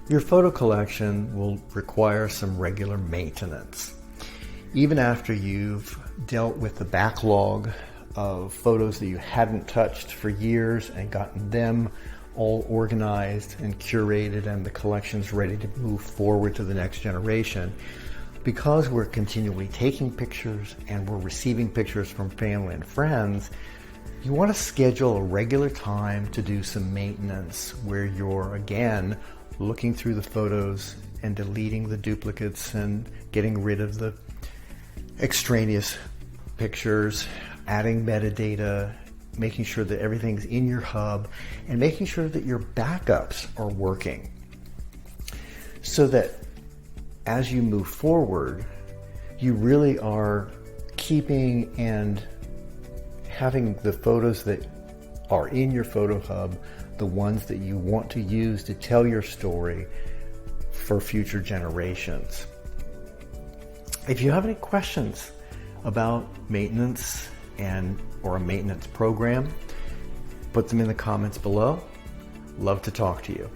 Your photo collection will require some regular maintenance. Even after you've dealt with the backlog of photos that you hadn't touched for years and gotten them all organized and curated and the collection's ready to move forward to the next generation, because we're continually taking pictures and we're receiving pictures from family and friends, you want to schedule a regular time to do some maintenance where you're, again, looking through the photos and deleting the duplicates and getting rid of the extraneous pictures, adding metadata, making sure that everything's in your hub, and making sure that your backups are working. So that as you move forward, you really are keeping and having the photos that are in your photo hub, the ones that you want to use to tell your story for future generations. If you have any questions about maintenance or a maintenance program, put them in the comments below. Love to talk to you.